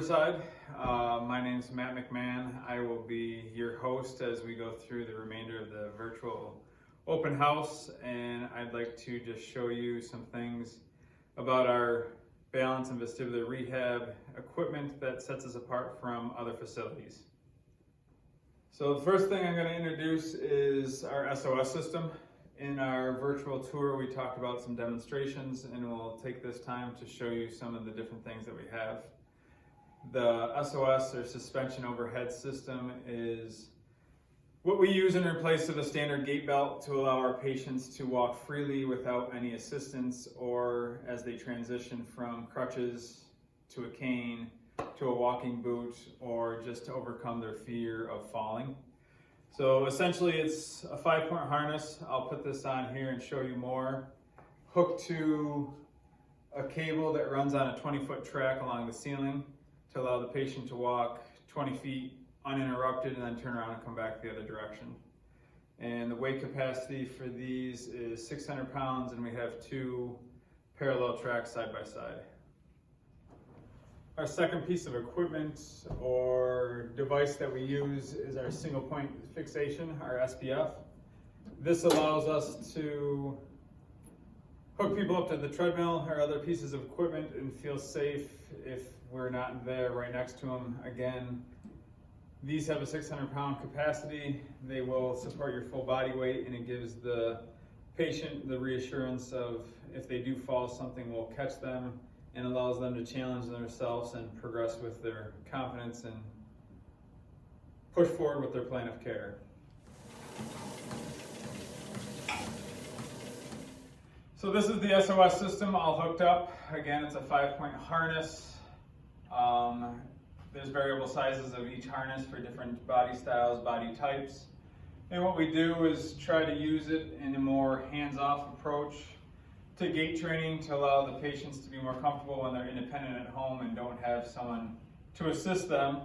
Riverside. My name is Matt McMahon. I will be your host as we go through the remainder of the virtual open house, and I'd like to just show you some things about our balance and vestibular rehab equipment that sets us apart from other facilities. So the first thing I'm going to introduce is our SOS system. In our virtual tour, we talked about some demonstrations, and we'll take this time to show you some of the different things that we have. The SOS, or suspension overhead system, is what we use in place of a standard gait belt to allow our patients to walk freely without any assistance, or as they transition from crutches to a cane to a walking boot, or just to overcome their fear of falling. So essentially it's a 5-point harness. I'll put this on here and show you more. Hooked to a cable that runs on a 20-foot track along the ceiling to allow the patient to walk 20 feet uninterrupted and then turn around and come back the other direction. And the weight capacity for these is 600 pounds, and we have 2 parallel tracks side by side. Our second piece of equipment or device that we use is our single point fixation, our SPF. This allows us to hook people up to the treadmill or other pieces of equipment and feel safe if we're not there right next to them. Again, these have a 600-pound capacity. They will support your full body weight, and it gives the patient the reassurance of if they do fall, something will catch them, and allows them to challenge themselves and progress with their confidence and push forward with their plan of care. So this is the SOS system all hooked up. Again, it's a 5-point harness. There's variable sizes of each harness for different body styles, body types. And what we do is try to use it in a more hands-off approach to gait training to allow the patients to be more comfortable when they're independent at home and don't have someone to assist them.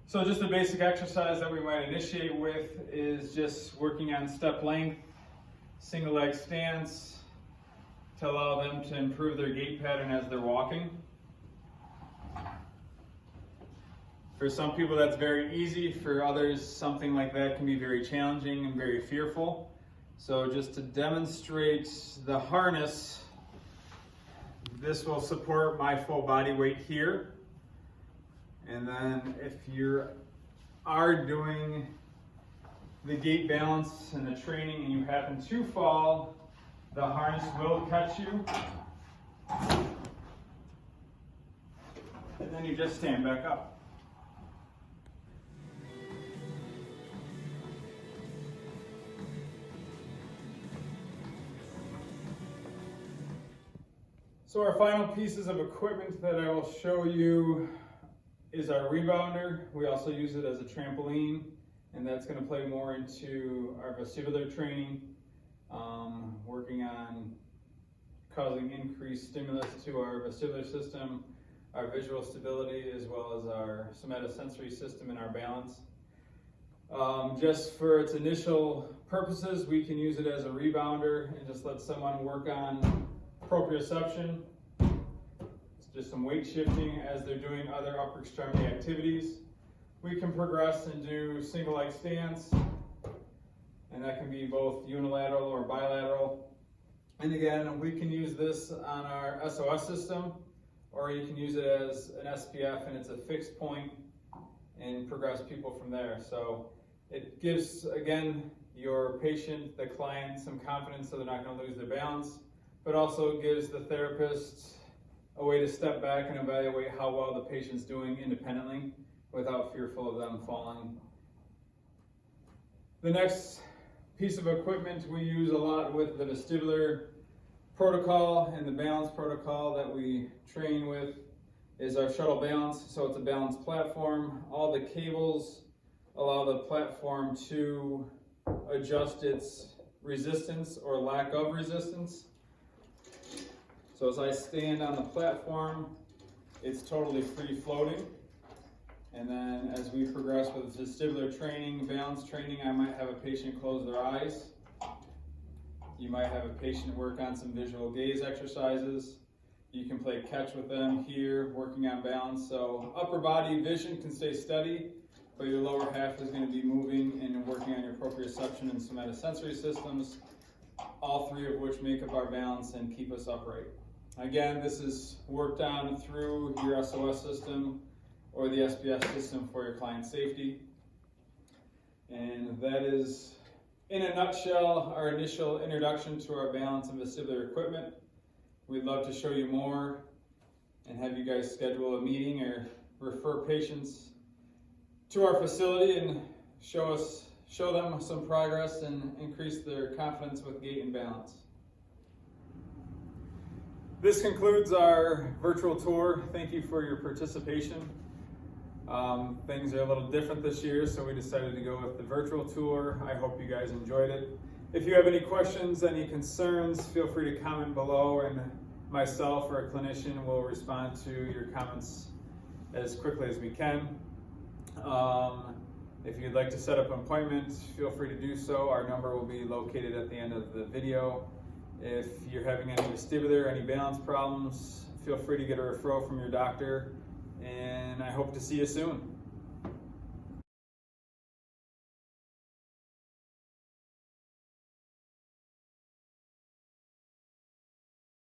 So just a basic exercise that we might initiate with is just working on step length, single leg stance, to allow them to improve their gait pattern as they're walking. For some people that's very easy, for others something like that can be very challenging and very fearful. So just to demonstrate the harness, this will support my full body weight here. And then if you are doing the gait balance and the training and you happen to fall, the harness will catch you. And then you just stand back up. So our final pieces of equipment that I will show you is our rebounder. We also use it as a trampoline, and that's going to play more into our vestibular training, working on causing increased stimulus to our vestibular system, our visual stability, as well as our somatosensory system and our balance. Just for its initial purposes, we can use it as a rebounder and just let someone work on proprioception. It's just some weight shifting as they're doing other upper extremity activities. We can progress and do single leg stance, and that can be both unilateral or bilateral. And again, we can use this on our SOS system, or you can use it as an SPF, and it's a fixed point, and progress people from there. So it gives, again, your patient, the client, some confidence so they're not going to lose their balance, but also gives the therapist a way to step back and evaluate how well the patient's doing independently without fearful of them falling. The next piece of equipment we use a lot with the vestibular protocol and the balance protocol that we train with is our shuttle balance. So it's a balance platform. All the cables allow the platform to adjust its resistance or lack of resistance. So as I stand on the platform, it's totally free floating. And then as we progress with vestibular training, balance training, I might have a patient close their eyes. You might have a patient work on some visual gaze exercises. You can play catch with them here, working on balance. So upper body vision can stay steady, but your lower half is going to be moving and working on your proprioception and somatosensory systems, all three of which make up our balance and keep us upright. Again, this is worked on through your SOS system or the SBS system for your client's safety. And that is, in a nutshell, our initial introduction to our balance and vestibular equipment. We'd love to show you more and have you guys schedule a meeting or refer patients to our facility and show them some progress and increase their confidence with gait and balance. This concludes our virtual tour. Thank you for your participation. Things are a little different this year, so we decided to go with the virtual tour. I hope you guys enjoyed it. If you have any questions, any concerns, feel free to comment below, and myself or a clinician will respond to your comments as quickly as we can. If you'd like to set up an appointment, feel free to do so. Our number will be located at the end of the video. If you're having any vestibular, any balance problems, feel free to get a referral from your doctor, and I hope to see you soon.